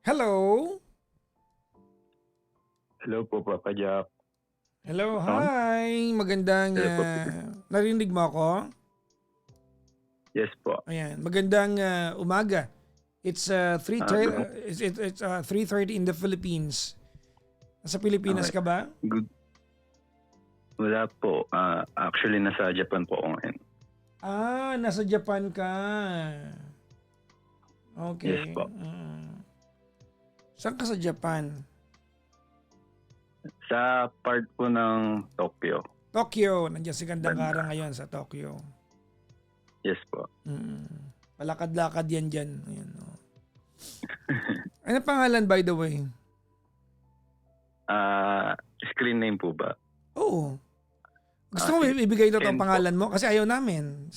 Hello? Hello po, Papa Jack. Hello, On? hi. Magandang, Hello po. narinig mo ako? Yes po. Ayan, magandang umaga. It's 3:30 Good. it's 3:30 in the Philippines. Nasa Pilipinas Okay. ka ba? Good. Wala po. Actually, nasa Japan po ako ngayon. Nasa Japan ka. Yes Okay. po. Saan ka sa Japan? Sa part po ng Tokyo. Tokyo. Nandiyan si Gandang Banda. Kara ngayon sa Tokyo. Yes po. Palakad-lakad yan dyan. Ayan, oh. Ano pangalan by the way? Screen name po ba? Oo. Gusto mo ibigay ito ang Ken po. pangalan mo? Kasi ayaw namin.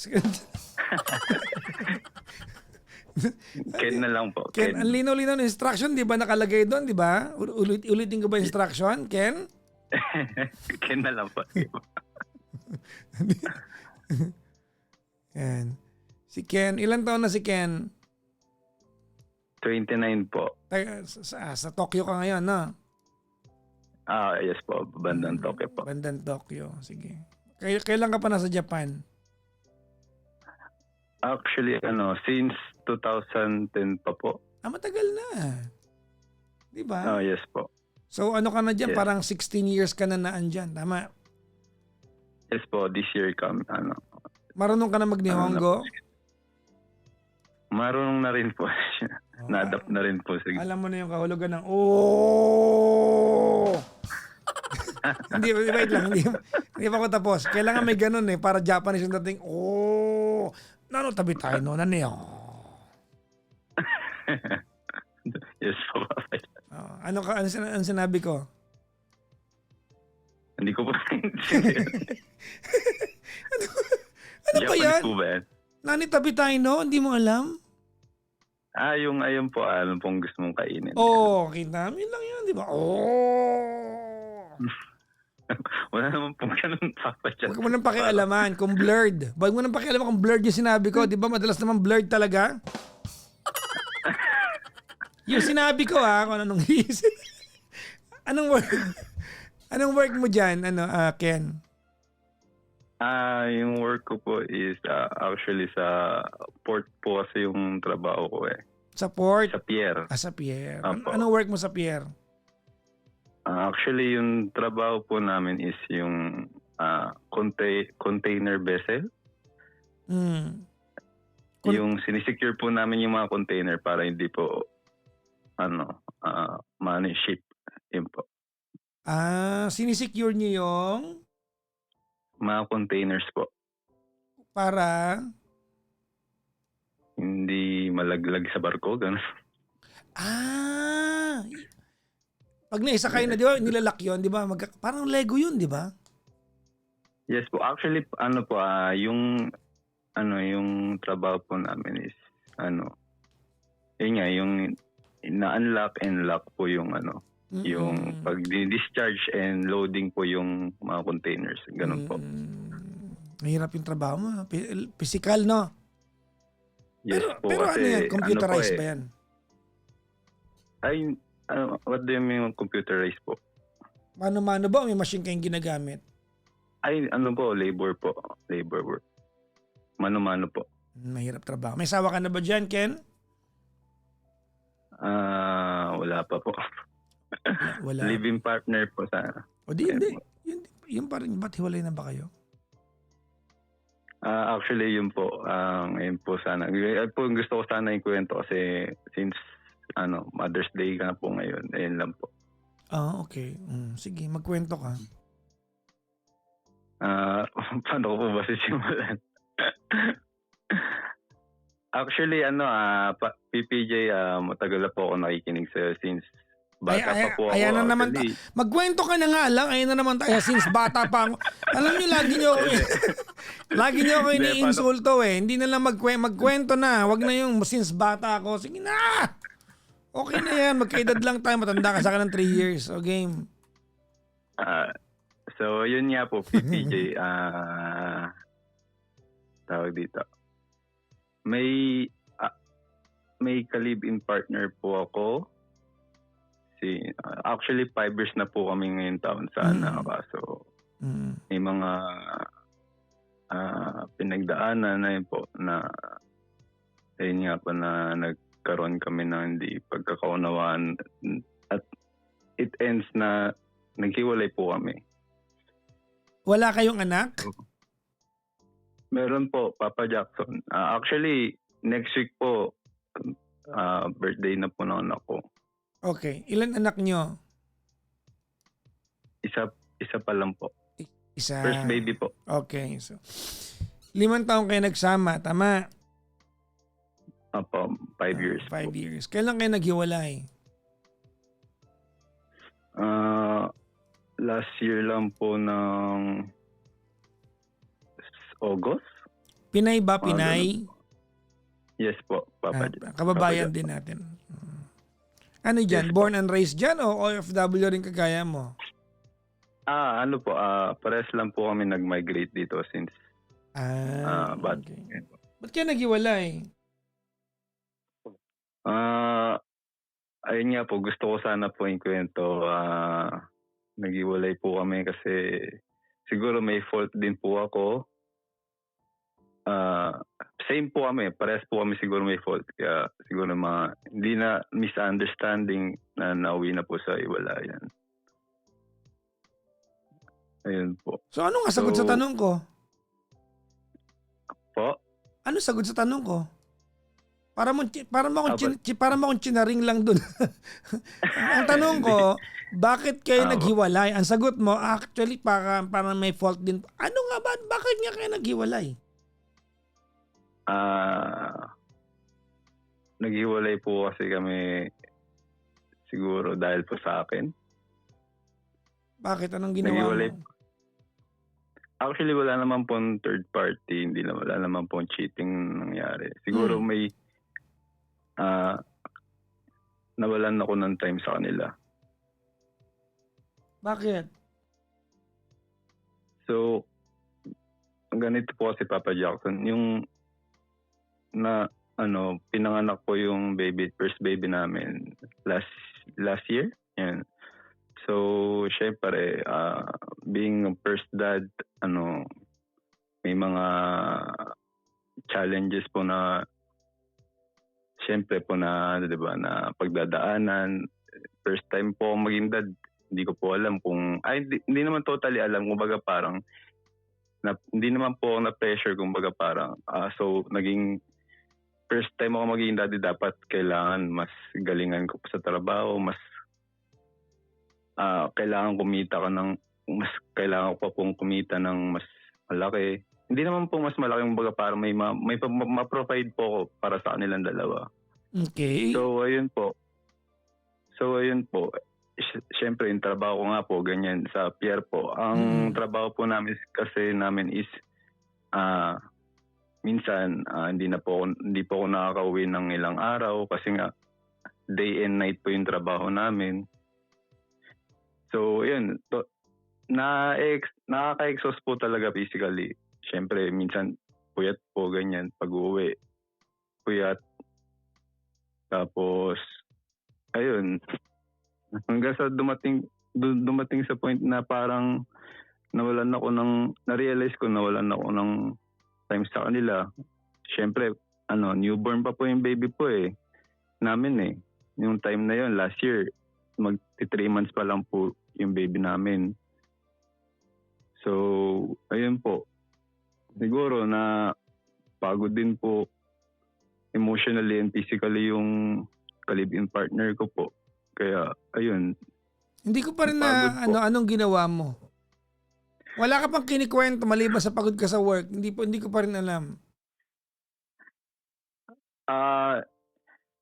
Ken na lang po. Ken, ang lino-lino ng instruction, di ba nakalagay doon, di ba? Ulitin ko ba instruction, Ken? Ken na lang po. Yan. Si Ken, ilan taon na si Ken? 29 po. Sa Tokyo ka ngayon, no? Yes po. Bandang Tokyo po. Bandang Tokyo, sige. Kailan ka pa nasa Japan? Actually, since 2010 pa po. Matagal na. Di ba? Yes po. So ano ka na dyan? Yes. Parang 16 years ka na naan dyan. Tama? Yes po. This year Marunong ka na mag-Nihongo? marunong na rin po siya. Oh, Na-adapt na rin po. Sige. Alam mo na yung kahulugan ng oh. Hindi, wait lang. Hindi pa ako tapos. Kailangan may ganun para Japanese yung dating oh. Nano tabi tayo no? Nani Yes po. Ano sinabi ko? Hindi ko po Ano ba Japanese yan? po ba yan? Nani tabi tayo no? Hindi mo alam? Yung ayun po, ano pong gusto mong kainin. Oh, kita. Yun lang yun, di ba? Oh. Wala naman pong ganun, Papa Jack. Huwag mo nang pakialaman kung blurred. Huwag mo nang pakialaman kung blurred yung sinabi ko. Di ba madalas naman blurred talaga? Yung sinabi ko kung anong isip. Anong work mo dyan, Ken? Yung work ko po is actually sa port po kasi yung trabaho ko eh. Sa port? Sa pier. Sa pier. Apo. Anong work mo sa pier? Actually, yung trabaho po namin is yung container vessel. Yung sinisecure po namin yung mga container para hindi po ship. Yun po. Sinisecure niyo yung Mga containers po. para Hindi malaglag sa barko, gano'n. pag naisa kayo na, di ba, nilalak yun, di ba? Parang Lego yun, di ba? Yes po. Actually, yung trabaho po namin is, yun nga, yung na-unlock and lock po yung yung pag-discharge and loading po yung mga containers. Ganun po. Mahirap yung trabaho mo. Physical, no? Yes po. Pero ano kasi, yan? Computerized po ba yan? What do you mean computerized po? Mano-mano ba? May machine kayong ginagamit? Labor po. Labor work. Mano-mano po. Mahirap trabaho. May sawa ka na ba dyan, Ken? Wala pa po. Wala. Living partner po sana. O di, hindi. Yun pa rin. Ba't hiwalay na ba kayo? Actually, yun po. Ngayon po sana. Yun po gusto ko sana ikwento kasi since Mother's Day ka na po ngayon. Ayun lang po. Okay. Sige, magkwento ka. Paano ko po ba sisimulan? Actually, PPJ, matagal na po ako nakikinig sa'yo since bata pa po ako. Ayan na naman. Magkwento ka na nga lang. Ayan na naman tayo. Since bata pa ako. Alam niyo, lagi niyo ako iniinsulto eh. Hindi na lang magkwento na. Wag na yung since bata ako. Sige na! Okay na yan. Magkaedad lang tayo. Matanda ka sa akin ng 3 years. O game. So, yun nga po, PPJ. Tawag dito. May ka-live-in partner po ako Actually, 5 years na po kami ngayon taon sana. Kaso Mm. may mga pinagdaanan na yun po na ayun nga po na nagkaroon kami ng hindi pagkakaunawaan at it ends na naghiwalay po kami. Wala kayong anak? Meron po, Papa Jackson. Actually, next week po, birthday na po ng anak ko. Okay. Ilan anak nyo? Isa pa lang po. Isa. First baby po. Okay. So, 5 taon kayo nagsama. Tama? Opo, 5 years 5 po. years. Kailan kayo naghiwalay? Last year lang po ng August? Pinay ba? Pinay? Yes po, Papa. Kababayan Papa din natin. Ano dyan? Yes, Born and raised dyan o OFW rin kagaya mo? Ano po, pares lang po kami nag-migrate dito since but Okay. Ba't kayo naghiwalay? ayun nga po, gusto ko sana po yung kwento. Naghiwalay po kami kasi siguro may fault din po ako. Same po kami, parehas po kami siguro may fault. Kaya siguro hindi na misunderstanding na nauwi na po sa iwalayan. Ayun po. So ano nga sagot sa tanong ko? Po? Ano sagot sa tanong ko? Para mo akong chinaring lang dun. Ang tanong ko, bakit kayo naghiwalay? Ang sagot mo, actually para may fault din. Ano nga ba? Bakit nga kayo naghiwalay? Naghiwalay po kasi kami siguro dahil po sa akin. Bakit? Anong ginawa mo? Actually, wala naman pong third party. Wala naman pong cheating nangyari. Siguro may nawalan ako ng time sa kanila. Bakit? So, ganito po kasi Papa Jackson. Yung pinanganak ko yung first baby namin last year. Yan. So, syempre, being a first dad, may mga challenges po na syempre po na, 'di ba, na pagdadaanan. First time po ako maging dad, hindi ko po alam hindi naman totally alam, kumbaga parang hindi naman po ako na-pressure, kumbaga parang so naging first time ako maging daddy, dapat kailangan mas galingan ko sa trabaho, mas kailangan kailangan ko pa pong kumita ng mas malaki. Hindi naman po mas malaki, kumbaga para may ma-provide po ako para sa kanilang dalawa. Okay. So ayun po. Siyempre yung trabaho ko nga po ganyan sa Pierre po. Ang trabaho po namin is minsan hindi po ako nakakauwi ng ilang araw kasi nga day and night po yung trabaho namin. So, yun. Nakaka-exhaust po talaga physically. Siyempre, minsan puyat po ganyan pag-uwi. Puyat. Tapos, ayun. Hanggang sa dumating sa point na parang na-realize ko nawalan ako ng time sa kanila. Siyempre, newborn pa po yung baby po namin Yung time na yun, last year, 3 months pa lang po yung baby namin. So, ayun po. Siguro na pagod din po emotionally and physically yung ka-live-in partner ko po. Kaya, ayun. Hindi ko pa rin anong ginawa mo. Wala ka pang kinikwento maliban sa pagod ka sa work. Hindi ko pa rin alam.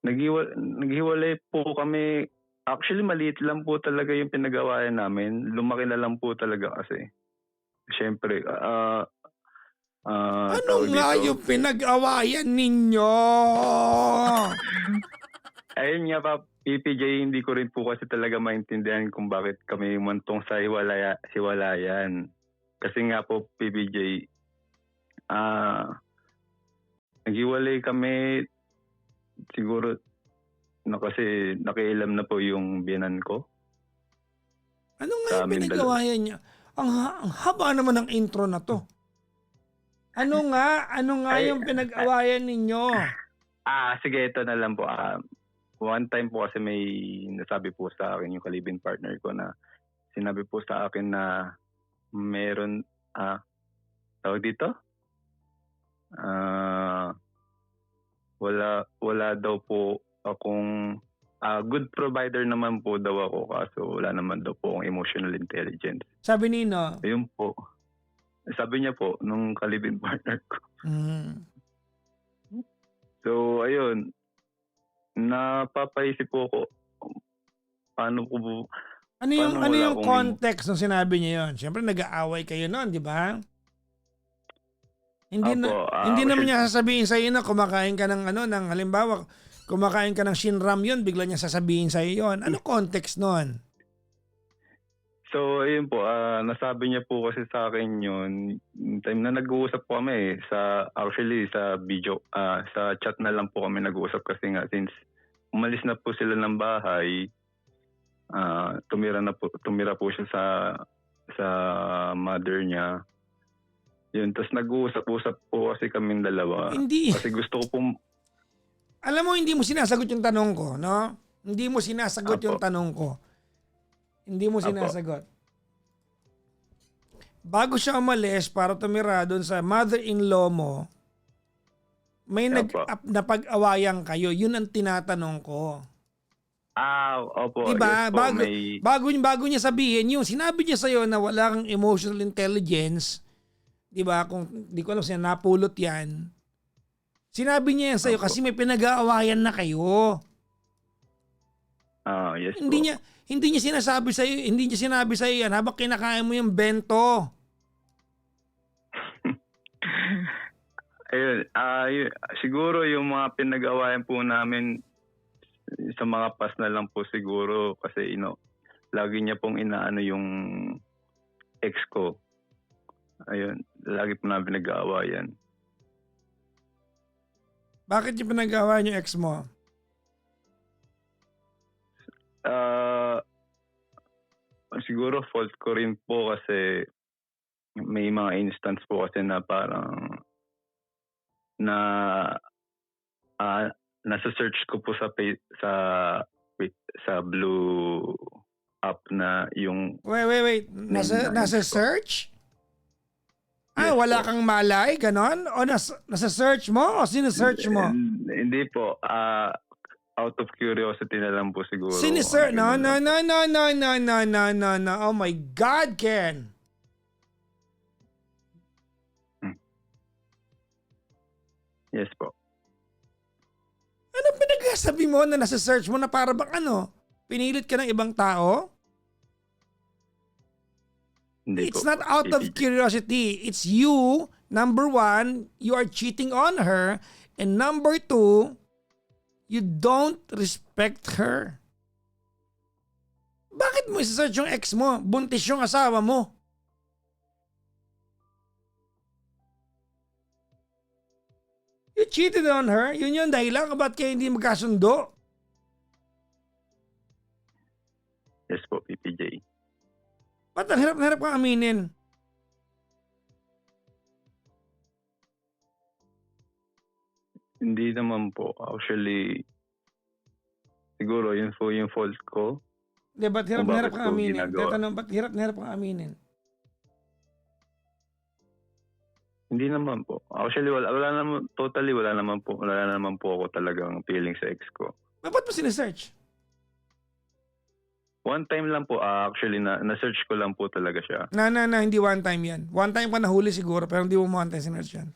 Naghiwalay po kami. Actually, maliit lang po talaga yung pinagawayan namin. Lumaki na lang po talaga kasi. Siyempre, ano nga yung pinag-awayan ninyo? Ayun nga pa, PPJ, hindi ko rin po kasi talaga maintindihan kung bakit kami mantong sa hiwalayan. Kasi nga po, PPJ, naghiwalay kami siguro na kasi nakialam na po yung biyanan ko. Ano nga Sa yung amin pinag-awayan niya? Ang haba naman ng intro na to. Ano nga Ay, yung pinag-awayan ninyo? sige, ito na lang po. One time po kasi may nasabi po sa akin yung kalibin partner ko na sinabi po sa akin na meron, tawag dito? Wala daw po akong, good provider naman po daw ako kaso wala naman daw po akong emotional intelligence. Sabi nino? Ayun po. Sabi niya po nung kalibin partner ko. So, ayun. Napapaisip po ako, paano ko po, Ano yung paano wala yung akong context ng sinabi niya yon? Siyempre nag-aaway kayo noon, di ba? Hindi Opo, hindi naman kasi- niya sasabihin sa iyo na kumakain ka ng ng halimbawa, kumakain ka ng Shinram yon, bigla niya sasabihin sa iyo yon. Ano context noon? So, ayun po, nasabi niya po kasi sa akin yun, yung time na nag-uusap po kami actually sa video, sa chat na lang po kami nag-uusap kasi nga since umalis na po sila ng bahay, tumira po siya sa mother niya. Yun, tapos nag-uusap-usap po kasi kaming dalawa. Hindi. Kasi gusto ko pong, Alam mo, hindi mo sinasagot yung tanong ko, no? Hindi mo sinasagot yung Apo. tanong ko. Hindi mo Apo. sinasagot. Bago siya umalis para tumira doon sa mother-in-law mo, may Apo. napag-awayan kayo. Yun ang tinatanong ko. opo, Diba? yes po, Bago niya sabihin yung sinabi niya sa'yo na wala kang emotional intelligence, diba? Kung di ko alam siya napulot yan. Sinabi niya yan sa'yo Opo. kasi may pinag-aawayan na kayo. yes Hindi po. niya sinasabi sa iyo yan habang kinakain mo yung bento. Ayun, siguro yung mga pinag-awayan po namin sa mga past na lang po siguro kasi lagi niya pong inaano yung ex ko. Ayun, lagi po namin pinag-aawayan. Bakit yung pinag-aawayan yung ex mo? Siguro fault ko rin po kasi may mga instance po kasi na parang nasa search ko po sa blue app na yung Wait. Nasa search? Wala po. kang malay, ganon? O nasa search mo? O sino-search mo? Hindi po. Out of curiosity na lang po siguro. Sinisearch? No. Ganun lang. Oh my God, Ken. Yes po. Ano pinagsasabi mo na nasa search mo na para bang pinilit ka ng ibang tao? Hindi It's po. not out of curiosity. It's you, number one, you are cheating on her. And number two, you don't respect her. Bakit mo isa-search yung ex mo? Buntis yung asawa mo. You cheated on her. Yun yung dahilan kung ba't kayo hindi magkasundo. Yes po, PPJ. Ba't ang hirap na hirap kang aminin? Hindi naman po. Actually, siguro yun po yung fault ko. Di, ba't hirap Kung na hirap bakit kang ko aminin? ginagawa. Tatanong, ba't hirap na hirap kang aminin? Hindi naman po. Actually, wala naman po ako talagang feeling sa ex ko. Ba't mo sinesearch? One time lang po, actually, na-search ko lang po talaga siya. Hindi one time yan. One time ka nahuli siguro, pero hindi mo one time sinearch yan.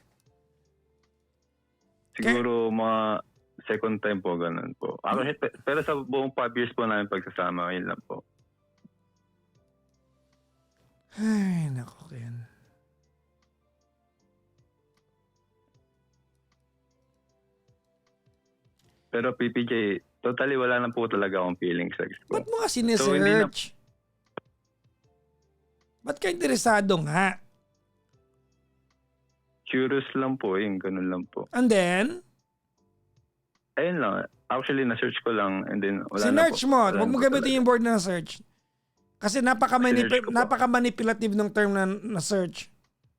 Siguro mga second time po, ganun po. Actually, pero sa buong 5 years po namin pagsasama, yun lang po. Ay, nako, Ken. Pero PPJ, totally wala na po talaga akong feeling sa ex ko. Ba't mo nga So, hindi na- sinesearch? Ba't ka interesado nga? Curious lang po, yun, ganun lang po. And then, Ayun lang. Actually, na-search ko lang and then wala na po. Sinearch mo. Wala Huwag na mo po gamitin talaga. yung word na search. Kasi Sinearch ko po. napaka-manipulative ng term na search.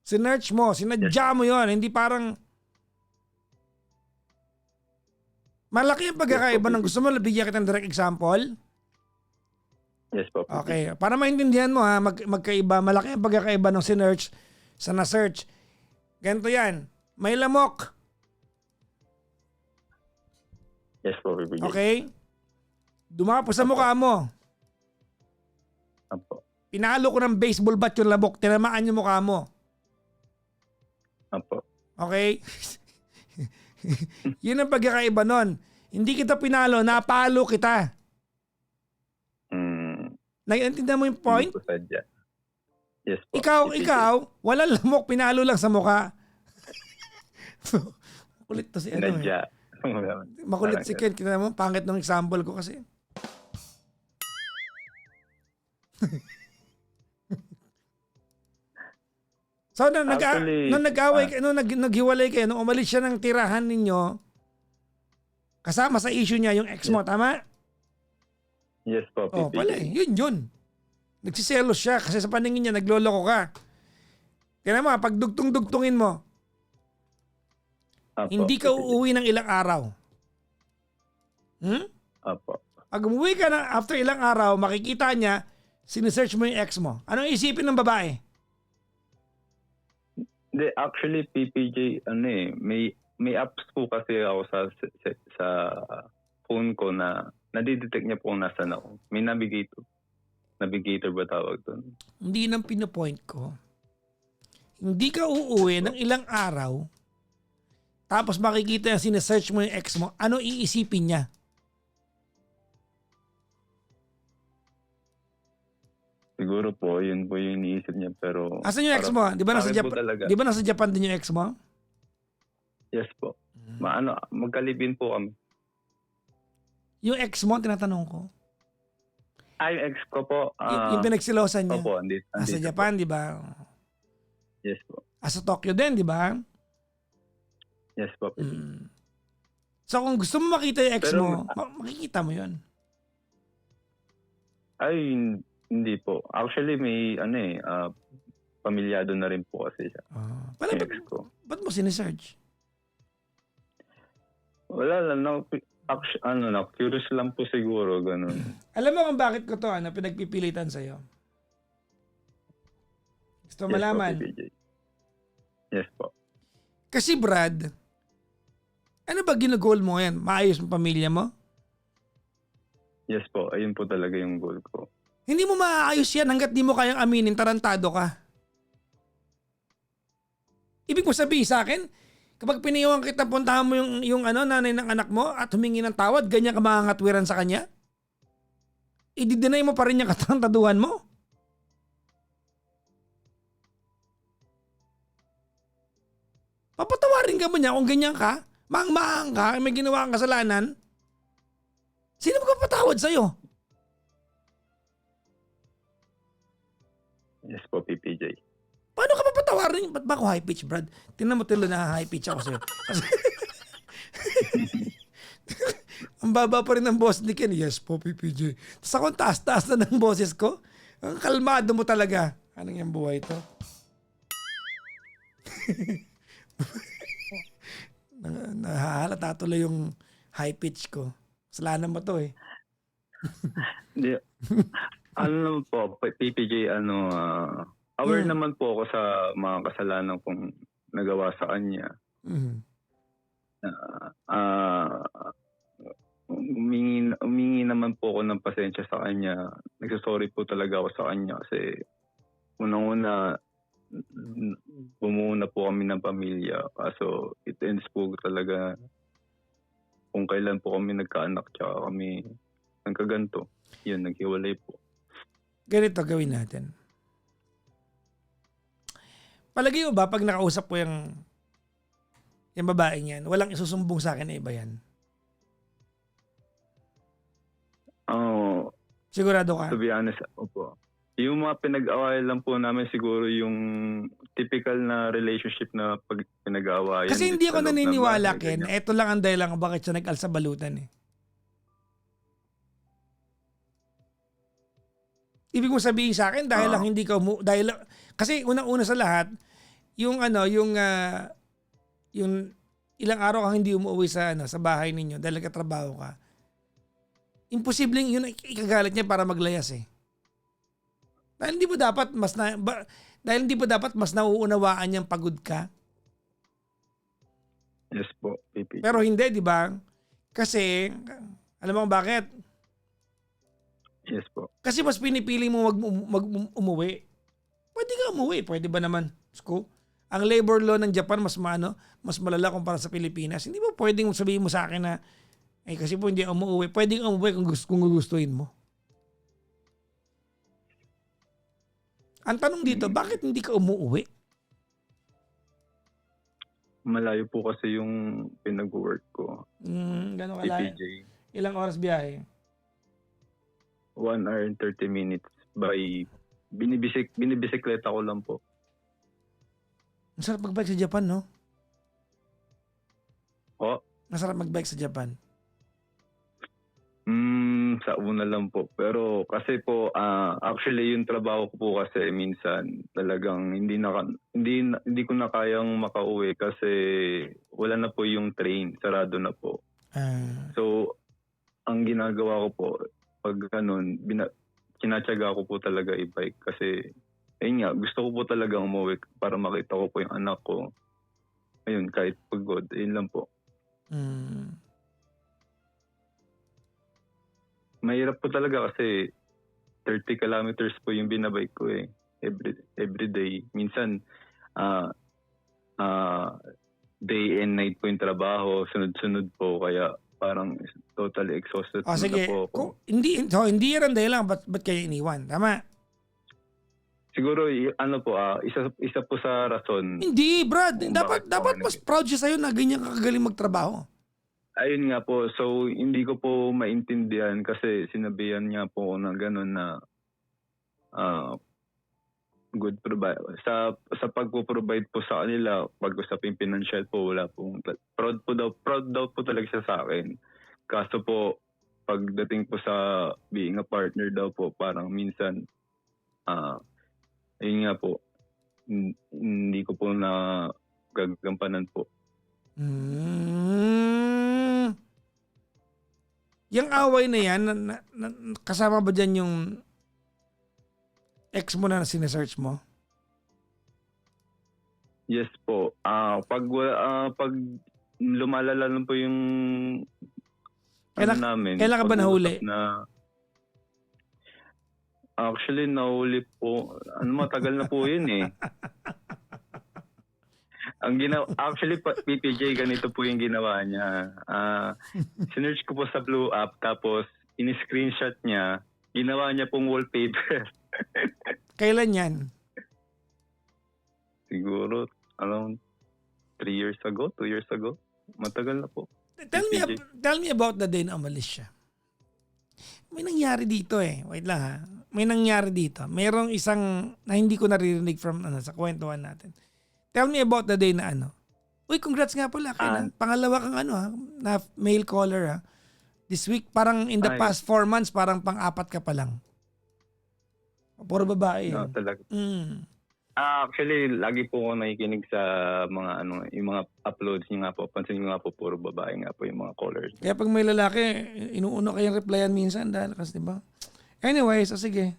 Sinearch mo. Sinadya mo yon. Hindi parang... Malaki ang pagkakaiba ng gusto mo. Bigyan kita ng direct example. Yes po. PPJ. Okay. Para maintindihan mo ha, magkaiba. Malaki ang pagkakaiba ng sinearch sa na-search. Ganito yan. May lamok. Yes po, PPJ. Okay? Dumapo sa mukha mo. Apo. Pinalo ko ng baseball bat yung lamok. Tinamaan yung mukha mo. Apo. Okay? Yun ang pagkakaiba nun. Hindi kita pinalo, napalo kita. Naiintindihan mo yung point? Hindi po sadya. Yes po. PPJ. Ikaw, walang lamok, pinalo lang sa mukha. Makulit to si ano eh. Nadya. Makulit si Ken. Kita mo, pangit ng example ko kasi. So, Actually, naghiwalay kayo, nung umalis siya ng tirahan ninyo, kasama sa issue niya yung ex mo, tama? Yes po, Oh, PPJ. pala eh. Yun. Nagsiselos siya kasi sa paningin niya, nagloloko ka. Kaya naman, pag dugtong-dugtungin mo, Apo, hindi ka PPJ. uuwi ng ilang araw. Apo. Pag umuwi ka na after ilang araw, makikita niya, sinesearch mo yung ex mo. Anong isipin ng babae? Hindi, actually, PPJ, may apps po kasi ako sa phone ko na nadidetect niya po kung nasan ako. May navigator. Navigator ba tawag doon? Hindi nang pinopoint ko. Hindi ka uuwi ng ilang araw, tapos makikita niya sinesearch mo yung ex mo, ano iisipin niya? Siguro po, yun po yung iniisip niya. Pero Asan yung ex mo? Di ba nasa akin po Japan? talaga. Di ba nasa Japan din yung ex mo? Yes po. Magkalibin po kami. Yung ex mo, tinatanong ko. Yung ex ko po. Yung pinagsilosan niya. Opo, andito. Nasa po. Japan, di ba? Yes po. Sa Tokyo din, di ba? Yes po. So kung gusto mo makita yung ex Pero, mo, makikita mo yun. Ay, hindi po. Actually, may pamilyado na rin po kasi siya. Pala, Yung ex ko. ba't mo sinesearch? Wala lang. Curious lang po siguro. Ganun. Alam mo kung bakit ko to, pinagpipilitan sa'yo? Gusto mo malaman? Yes po, PPJ. Yes po. Kasi Brad, ano ba ginagol mo yan? Maayos mo pamilya mo? Yes po. Ayun po talaga yung goal ko. Hindi mo maaayos yan hanggat di mo kayang aminin, tarantado ka. Ibig mo sabihin sa akin, kapag piniyawan kita, puntahan mo yung nanay ng anak mo at humingi ng tawad, ganyan ka mangangatwiran sa kanya? I-deny mo pa rin yung katarantaduhan mo? Papatawarin ka ba niya kung ganyan ka? Maang-maang ka, may ginawa kang kasalanan? Sino magpapatawad sa'yo? Yes po, PPJ. Paano ka papatawarin? Ba't ba ako high pitch, Brad? Tingnan mo tilo na high pitch ako sa'yo. Ang baba pa rin ng boss ni Ken. Yes po, PPJ. Tapos ako, taas-taas na ng boses ko. Ang kalmado mo talaga. Anong yung buhay to? Nahalata tuloy yung high pitch ko. Kasalanan mo to eh. Hindi. Naman po, PPJ, aware naman po ako sa mga kasalanan kong nagawa sa kanya. Umingi naman po ako ng pasensya sa kanya. Nagsasorry po talaga ako sa kanya kasi unang-una, bumuo na po kami ng pamilya. Kaso it ends po talaga kung kailan po kami nagkaanak tsaka kami nagkaganto. Yun, naghiwalay po. Ganito gawin natin. Palagay mo ba pag nakausap ko yung babaeng yan, walang isusumbong sa akin na iba yan? Sigurado ka? To be honest, opo. Yung mga pinag-awayan lang po namin siguro yung typical na relationship na pag pinag-awayan. Kasi hindi ako naniniwala, bahay, Ken. ganyan. Eto lang ang dahilan kung bakit siya nag-alsa balutan eh. Ibig mo sabihin sa akin dahil lang hindi ka kasi unang-una sa lahat, yung yung ilang araw kang hindi umuwi sa sa bahay ninyo dahil nagtatrabaho ka. Imposibleng yun ikagalit niya para maglayas eh. Dahil hindi ba dapat dahil hindi ba dapat mas nauunawaan niyang pagod ka? Yes po, PPJ. Pero hindi, di ba? Kasi alam mo kung bakit? Yes po. Kasi mas pinipili mo umuwi. Pwede ka umuwi, pwede ba naman? Sko? Ang labor law ng Japan mas malala kumpara sa Pilipinas. Hindi ba pwedeng sabihin mo sa akin na kasi po hindi umuwi. Pwedeng umuwi kung gugustuhin mo. Ang tanong dito, bakit hindi ka umuwi? Malayo po kasi yung pinag-work ko. Gano'n kalayo? PPJ. Ilang oras biyahe? 1 hour and 30 minutes by binibisikleta ko lang po. Ang sarap mag-bike sa Japan, no? O, Masarap mag-bike sa Japan. sa una lang po. Pero kasi po, actually yung trabaho ko po kasi minsan talagang hindi ko na kayang makauwi kasi wala na po yung train, sarado na po. So, ang ginagawa ko po, pag ganun, kinatsaga ko po talaga i-bike kasi, ayun nga, gusto ko po talaga umuwi para makita ko po yung anak ko. Ayun, kahit pagod, ayun lang po. Mahirap po talaga kasi 30 kilometers po yung binabike ko eh, every day. Minsan, day and night po yung trabaho, sunod-sunod po, kaya parang totally exhausted na Sige. po ako. Hindi yan ang dahilan. Ba't kayo iniwan? Tama? Siguro, isa po sa rason. Hindi, Brad. Kung Dapat bakit mas proud siya sa'yo na ganyan kakagaling magtrabaho. Ayun nga po, so hindi ko po maintindihan kasi sinabihan niya po ako na gano'n na good provide. Sa pagpo-provide po sa kanila, pag-usapin financial po, wala pong proud daw po talaga siya sa akin. Kaso po, pagdating po sa being a partner daw po, parang minsan, ayun nga po, hindi ko po na gagampanan po. Yung away na yan, kasama ba dyan yung ex mo na sinesearch mo? Yes po. Pag lumalala lang po yung namin. Kailan ka ba nahuli? Actually, nahuli po. Matagal na po yun eh. Actually, PPJ, ganito po yung ginawa niya. Sinearch ko po sa Blue App, tapos in-screenshot niya, ginawa niya pong wallpaper. Kailan yan? Siguro, around 3 years ago, 2 years ago. Matagal na po. Tell me about the day na umalis siya. May nangyari dito eh. Wait lang ha. May nangyari dito. Mayroong isang na hindi ko naririnig from sa kwentuhan natin. Tell me about the day na Uy, congrats nga pala. Pangalawa kang na male caller ha. This week, parang in the past 4 months, parang pang-apat ka pa lang. Puro babae. No, talaga. Actually, lagi po ako nakikinig sa mga yung mga uploads niyo nga po. Pansin niyo nga po, puro babae nga po yung mga callers. Kaya pag may lalaki, inuuna kayong replyan minsan dahil kasi diba? Anyways, sige.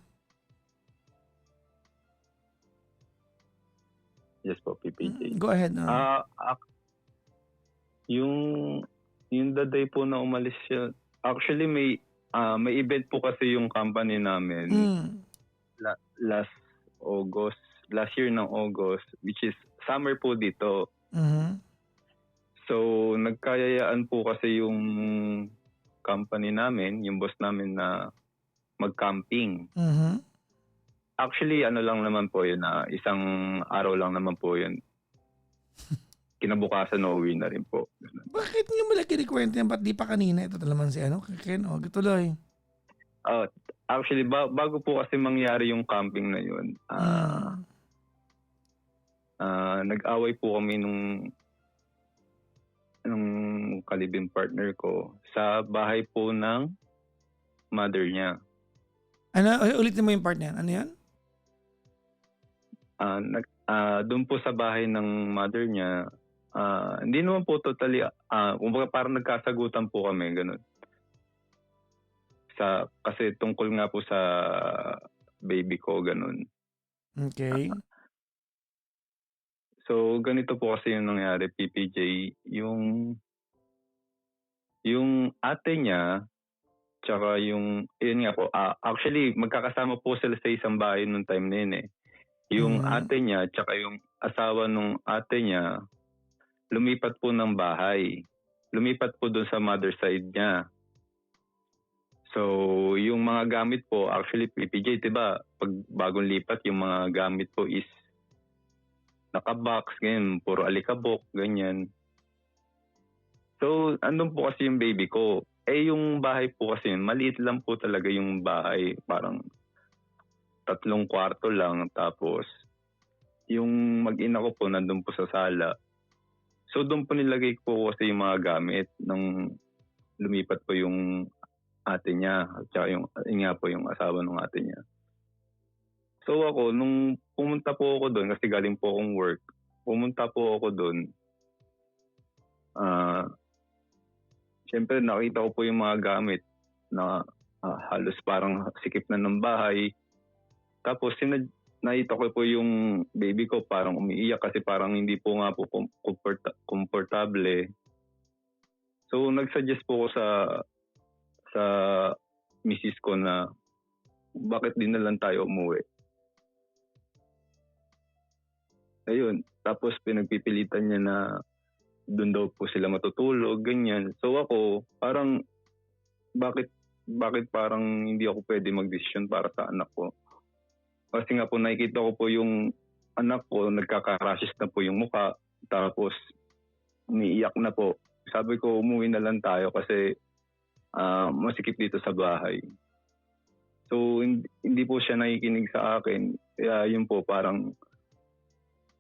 Yes po, PPJ. Go ahead. Yung the day po na umalis siya, actually may event po kasi yung company namin last year ng August, which is summer po dito. So, nagkayayaan po kasi yung company namin, yung boss namin na mag-camping. Actually, lang naman po yun, isang araw lang naman po yun. Kinabukasan na uwi na rin po. Bakit nyo mala kinikwento yan? Ba't di pa kanina? Ito naman si Ken, tuloy. Actually, bago po kasi mangyari yung camping na yun, nag-away po kami nung kalibing partner ko sa bahay po ng mother niya. Ano, ulitin mo yung part na yan. Ano yan? Doon po sa bahay ng mother niya, hindi naman po totally, kumbaga parang nagkasagutan po kami, ganun. Kasi tungkol nga po sa baby ko, ganun. Okay. So, ganito po kasi yung nangyari, PPJ. Yung ate niya, tsaka yun nga po, actually, magkakasama po sila sa isang bahay nung time na yun eh. Yung ate niya, tsaka yung asawa nung ate niya, lumipat po ng bahay. Lumipat po doon sa mother side niya. So, yung mga gamit po, actually, PPJ, diba, pag bagong lipat, yung mga gamit po is naka-box, ganyan, puro alikabok, ganyan. So, andun po kasi yung baby ko. Yung bahay po kasi, maliit lang po talaga yung bahay. Parang 3 kwarto lang. Tapos, yung mag-ina ko po, nandun po sa sala. So, doon po nilagay po kasi yung mga gamit nung lumipat po yung ate niya. At saka yun nga po yung asawa ng ate niya. So ako, nung pumunta po ako doon, kasi galing po akong work, pumunta po ako doon, siyempre nakita ko po yung mga gamit na halos parang sikip na ng bahay. Tapos nakita ko po yung baby ko parang umiiyak kasi parang hindi po nga po komportable. So nagsuggest po ako sa misis ko na bakit di na lang tayo umuwi. Ayun, tapos pinagpipilitan niya na doon daw po sila matutulog, ganyan. So ako, parang bakit parang hindi ako pwede mag-decision para sa anak ko? Kasi nga po nakikita ko po yung anak ko, nagkaka-rashes na po yung mukha, tapos umiiyak na po. Sabi ko, umuwi na lang tayo kasi masikip dito sa bahay. So hindi po siya nakikinig sa akin. Kaya yun po parang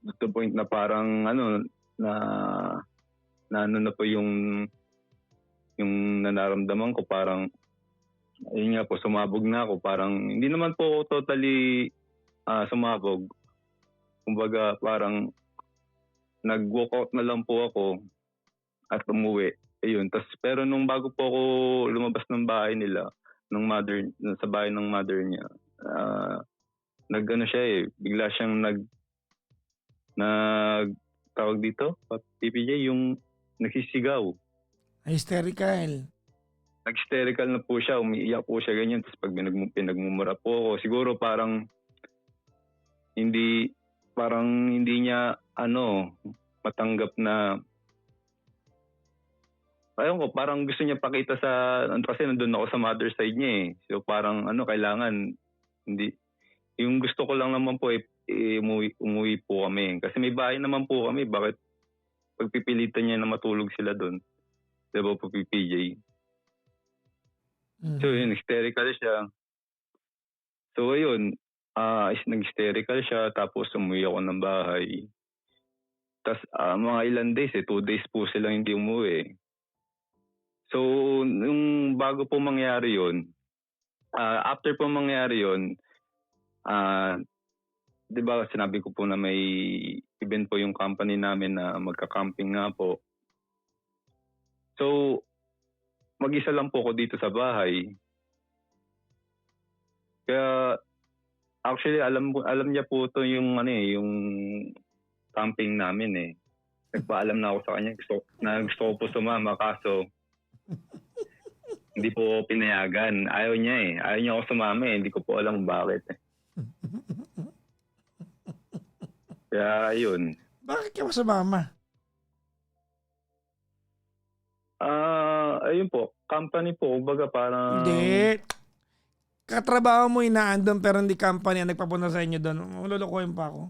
to the point na parang na po yung nanaramdaman ko, parang ayun nga po, sumabog na ako. Parang hindi naman po ako totally sumabog. Kumbaga parang nag-walk out na lang po ako at umuwi. Ayun. Pero nung bago po ako lumabas ng bahay nila, sa bahay ng mother niya, siya bigla siyang tawag dito, PPJ, yung nagsisigaw. Hysterical. Nag-hysterical na po siya, umiiyak po siya ganyan. Tapos pag pinagmumura po ako, siguro parang hindi niya matanggap na, ayun ko, parang gusto niya pakita kasi nandun ako sa mother side niya eh. So parang kailangan, hindi, yung gusto ko lang naman po umuwi po kami. Kasi may bahay naman po kami, bakit pagpipilitan niya na matulog sila doon? Diba po, PPJ? So yun, hysterical siya. So ayun, nag-hysterical siya, tapos umuwi ako ng bahay. Tapos mga ilang days 2 days po silang hindi umuwi. So nung bago po mangyari yun, after po mangyari yun, di ba sinabi ko po na may event po yung company namin na magka-camping nga po. So mag-isa lang po ako dito sa bahay. Kaya actually alam niya po to yung yung camping namin eh. Nagpaalam na ako sa kanya, gusto ko po sumama, kaso hindi po pinayagan. Ayaw niya eh. Ayaw niya ako sumama eh. Hindi ko po alam bakit eh. Kaya yun. Bakit ka sumama? Ayun po. Company po. Kumbaga parang... Hindi. Katrabaho mo inaandun pero hindi company ang nagpapunta sa inyo doon. Lulukuhin pa ako.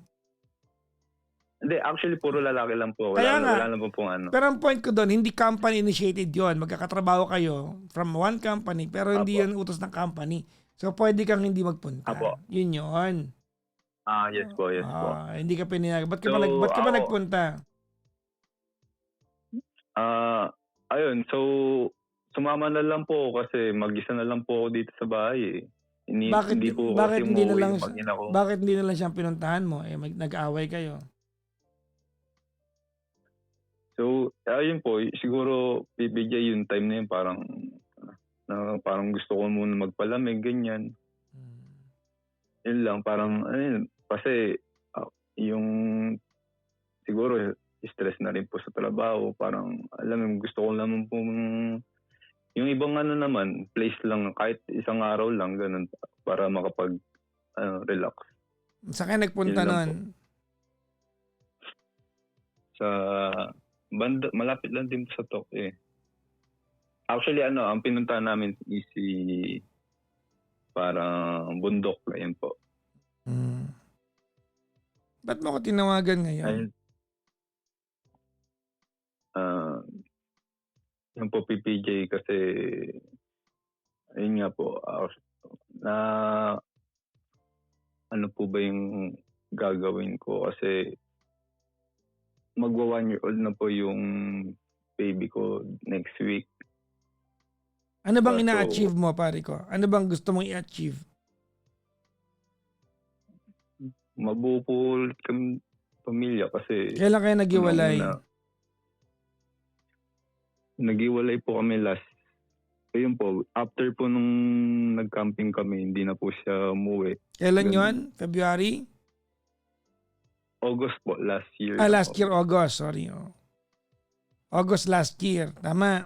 Hindi, actually puro lalaki lang po. Wala na po ano. Pero ang point ko doon, hindi company initiated yon. Magkakatrabaho kayo from one company pero hindi yun utos ng company. So pwede kang hindi magpunta. Apo. Yun yun. Yes po. Hindi ka pinayagan. Ba't ka ba nagpunta? Ayun, so sumama na lang po kasi mag-isa na lang po ako dito sa bahay eh. Bakit hindi po bakit kasi hindi na umuwi lang yung mag-ina ko. bakit hindi na lang siyang pinuntahan mo, eh, nag-away kayo? So, ayun po, siguro PPJ yung time na yun parang gusto ko muna magpalamig, ganyan. Hmm. Yun lang, parang ayun, kasi yung siguro stress na rin po sa trabaho, parang alam mo, gusto ko naman po yung ibang ano naman, place lang, kahit isang araw lang, ganun, para makapag relax. Saan kayo nagpunta Yun lang nun? po. Sa banda, malapit lang din sa Tokyo eh. Actually, ang pinuntahan namin is parang bundok lang yun po. Hmm. Ba't mo ko tinawagan ngayon? Ayun, yung po PPJ kasi, ayun nga po, na ano po ba yung gagawin ko kasi magwa 1 year old na po yung baby ko next week. Ano bang So, ina-achieve mo, pare ko? Ano bang gusto mong i-achieve? mabuo po ulit kami pamilya kasi Kailan kayo naghiwalay? unang-una, naghiwalay po kami last. Ayun po, after po nung nag-camping kami, hindi na po siya umuwi. Kailan Ganun. yon? February? August po, last year. Last year, August. Sorry. Oh. August last year. Tama.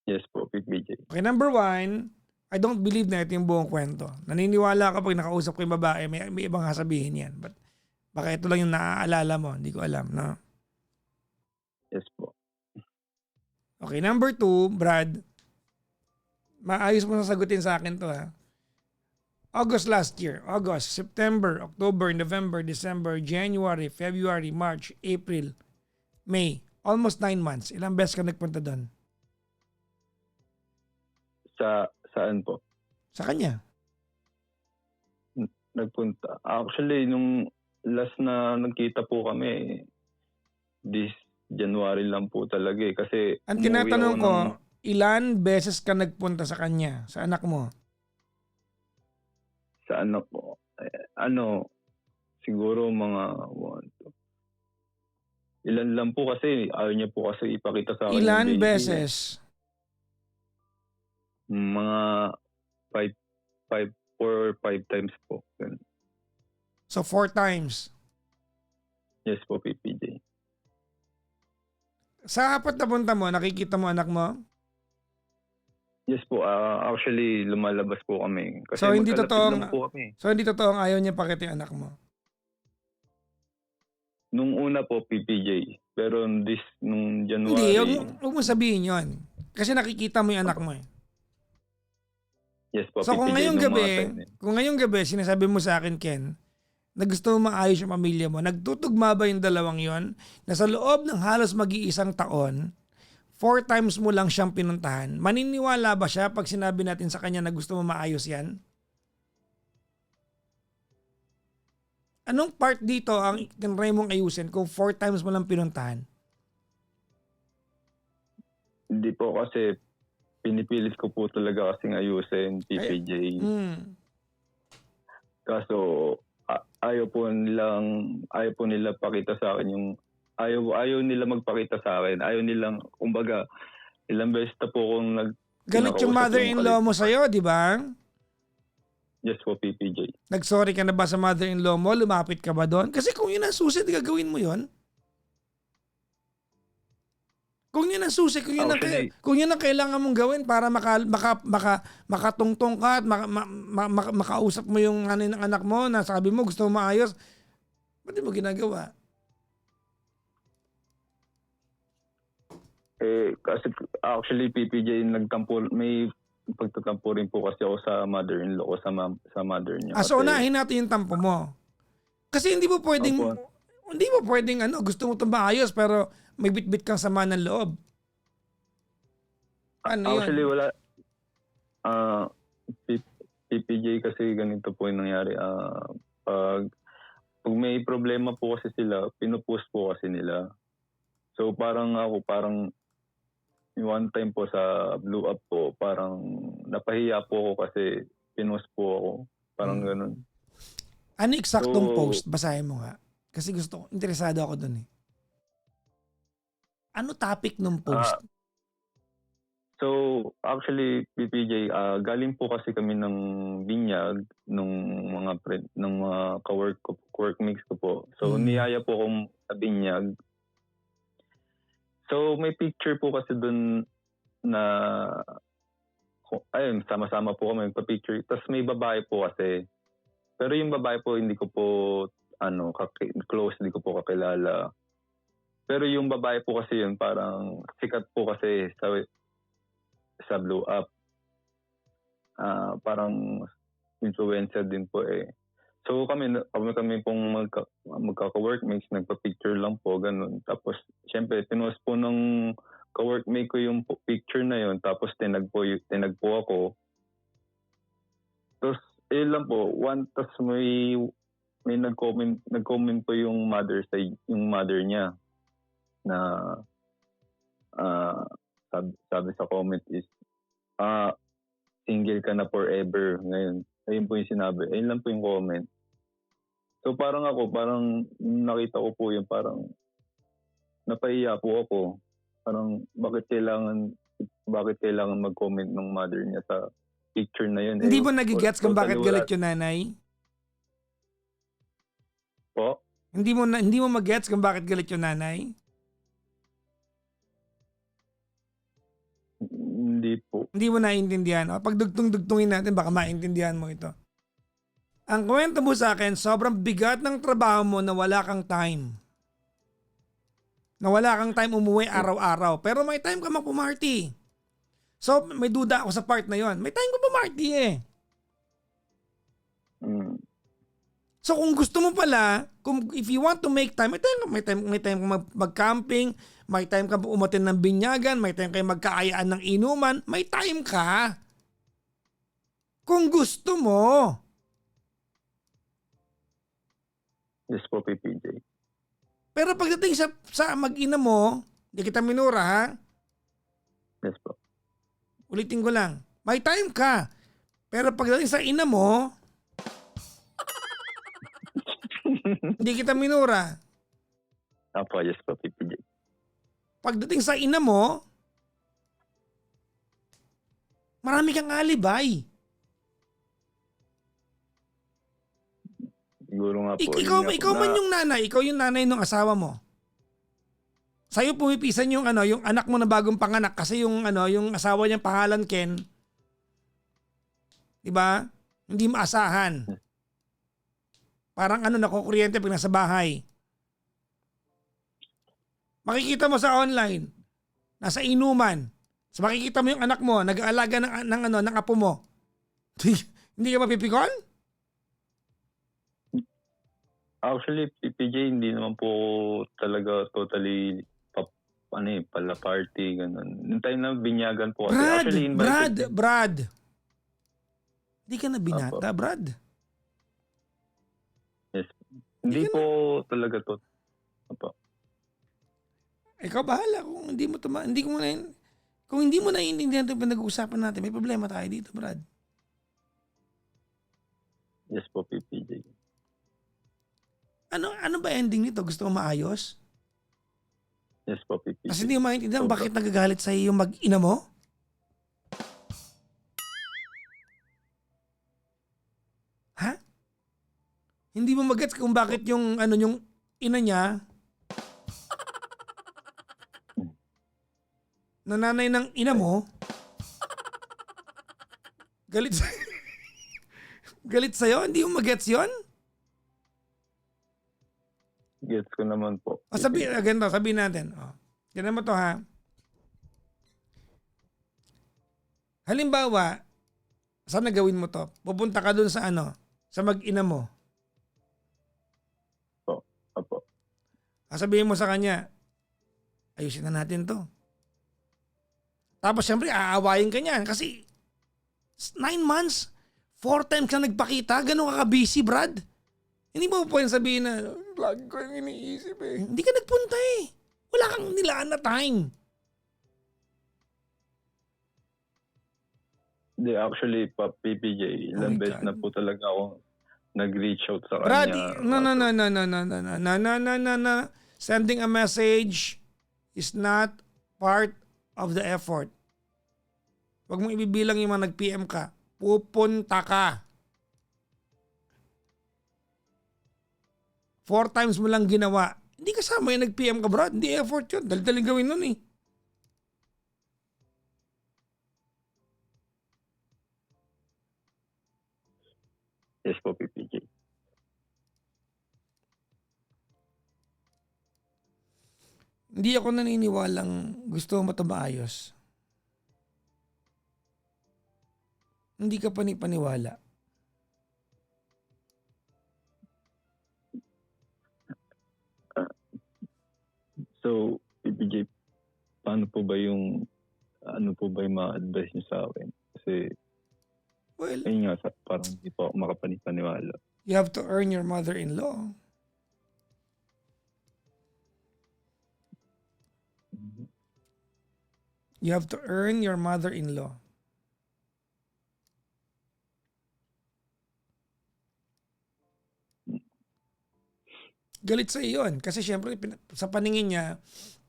Yes po, PPJ. Okay, number 1, I don't believe na ito yung buong kwento. Naniniwala ka pag nakausap ko yung babae, may ibang sasabihin yan. But baka ito lang yung naaalala mo. Hindi ko alam, no? Yes po. Okay, number 2, Brad, maayos mo sasagutin sa akin to, ha? August last year. August, September, October, November, December, January, February, March, April, May. Almost 9 months. Ilang beses ka nagpunta doon? Saan po? Sa kanya. Nagpunta. Actually, nung last na nagkita po kami, this January lang po talaga eh. Kasi Ang umuwi tinatanong ako ko, ng, ilan beses ka nagpunta sa kanya, sa anak mo? sa anak ko. Siguro mga ilan lang po kasi ayaw niya po kasi ipakita sa akin yung Ilan baby. beses? Mga 4 or 5 times po. Ganun. So 4 times. Yes po, PPJ. Sa apat na punta mo, nakikita mo anak mo? Yes po, actually lumalabas po kami. Kasi So, hindi magkalapit totoong- lang po kami. So hindi totoong ayaw niya pakita yung anak mo. Nung una po, PPJ. Pero nung Hindi, January, huwag mo sabihin yon. Kasi nakikita mo yung anak mo eh. yes po, So kung PPJ ngayong nung mga gabi, time na yun. kung ngayong gabi sinasabi mo sa akin, Ken, na gusto mo maayos yung pamilya mo, nagtutugma ba yung dalawang yon na sa loob ng halos mag-iisang taon, 4 times mo lang siyang pinuntahan, maniniwala ba siya pag sinabi natin sa kanya na gusto mo maayos yan? Anong part dito ang tinry mong ayusin kung 4 times mo lang pinuntahan? Hindi po kasi pinipilit ko po talaga kasing ayusin, PPJ. Kaso ayaw po nila pakita sa akin yung ayaw nila magpakita sa akin. Ayaw nilang, kumbaga, ilang beses na po kung Galit yung mother-in-law mo sa'yo, di ba? Yes po, PPJ. Nag-sorry ka na ba sa mother-in-law mo? Lumapit ka ba doon? Kasi kung yun ang susi, gagawin mo yun. Kung yun ang susi, kung yun ang kailangan mong gawin para makatungtong ka at makausap mo yung ng anak mo na sabi mo gusto mo maayos, ba't di mo ginagawa? Kasi actually, PPJ, may pagtatampo rin po kasi ako sa mother-in-law ko, sa mother niya. So Kasi, unahin natin yung tampo mo. Kasi hindi mo pwedeng gusto mo itong maayos pero may bit-bit kang sama ng loob. Ano actually, yun? wala. PPJ kasi ganito po yung nangyari. Pag may problema po kasi sila, pinupost po kasi nila. So parang one time po sa Blue Up po, parang napahiya po ako kasi pinost po ako. Parang ganun. Ano eksaktong So, post? Basahin mo nga. Kasi interesado ako dun eh. Ano topic ng post? ah, so, actually, PPJ, galing po kasi kami ng binyag nung ng mga workmates ko po. So, niyaya po akong sa binyag. So, may picture po kasi dun na, ayun, sama-sama po kami magpa-picture. Tapos may babae po kasi. Pero yung babae po, hindi ko po, close, hindi ko po kakilala. Pero yung babae po kasi yun, parang sikat po kasi sa Blow Up. Parang influencer din po eh. So kami pong magkaka-workmates, nagpa-picture lang po, ganun. Tapos, syempre, pinost po ng ka-workmate ko yung picture na yun. Tapos, tinag po ako. Tapos, lang po. Tapos may nag-comment po yung mother niya na sabi sa comment is, single ka na forever ngayon. Ayun po yung sinabi. Ayun lang po yung comment. So parang nakita ko po yun, parang napahiya po ako. Parang bakit kailangan mag-comment ng mother niya sa picture na yun. Hindi mo nagigets kung bakit galit yung nanay? Po? Hindi mo mag-gets kung bakit galit yung nanay? Hindi po. Hindi mo naiintindihan. O, pag dugtong-dugtungin natin, baka maintindihan mo ito. Ang kwento mo sa akin, sobrang bigat ng trabaho mo na wala kang time. Na wala kang time umuwi araw-araw. Pero may time ka magpumarty. So, may duda ako sa part na yon. May time ka pumarty eh. So, kung gusto mo pala, if you want to make time, may time ka mag-camping, may time ka umatin ng binyagan, may time kayo magkaayaan ng inuman, may time ka. Kung gusto mo. Yes po, PPJ. Pero pagdating sa mag-ina mo, di kita minura ha? Yes po. Ulitin ko lang. May time ka. Pero pagdating sa ina mo, di kita minura. Apo, yes po, PPJ. Pagdating sa ina mo, marami kang alibay. Siguro nga po. Ikaw man yung nanay, ikaw yung nanay ng asawa mo. Sa'yo pumipisan yung yung anak mo na bagong panganak kasi yung asawa niyang pangalan Ken. 'Di ba? Hindi maasahan. Parang nakukuryente pag nasa bahay. Makikita mo sa online, nasa inuman. So makikita mo yung anak mo, nag-aalaga ng apo mo. Hindi ka mapipikon? Actually, PPJ, hindi naman po talaga totally pala party, ganun. Yung time na binyagan po. Brad. Hindi ka na binata, Apo. Brad. Yes. Hindi po talaga to. Apo. Ikaw bahala kung kung hindi mo naiintindihan ito pinag-uusapan natin, may problema tayo dito, Brad. Yes po, PPJ. Ano ba ending nito? Gusto mo maayos? Yes po, PPJ. Kasi hindi mo maintindihan Sobra. bakit nagagalit sa iyo yung mag-ina mo? Ha? Hindi mo magets kung bakit yung yung ina niya na nanay ng ina mo galit sa galit sa'yo? Hindi mo magets yon? Gets ko naman po. Sabihin natin. Ganun mo to ha. Halimbawa, saan na gawin mo to? Pupunta ka dun sa sa mag-ina mo. Apo. Sabihin mo sa kanya, ayusin na natin to. Tapos syempre, aawayin ka niyan kasi 9 months, 4 times ka nagpakita, ganun ka ka-busy, Brad. Hindi mo pwedeng sabihin na, lagi ko yung iniisip eh. Hindi ka nagpunta eh. Wala kang nilaan na time. Di, actually, PPJ, Oh my ilang beses God. na po talaga ako nag-reach out sa Brad, kanya. no, no, no, no, no, no, no, no, no, no, no, no, no. Sending a message is not part of the effort. Huwag mong ibibilang yung mga nag-PM ka. Pupunta ka. 4 times mo lang ginawa. Hindi kasama yung nag-PM ka, Brad. Hindi effort yun. Dali-daling gawin nun eh. Yes po, PPJ. Hindi ako naniniwalang gusto mo ito maayos. Hindi ka panipaniwala. So, PPJ, paano po ba yung, ano po ba yung mga advice niyo sa akin? Kasi, Well, ayun nga, parang hindi po ako makapanipaniwala. you have to earn your mother-in-law. You have to earn your mother-in-law. Galit sa iyo yun. Kasi syempre, sa paningin niya,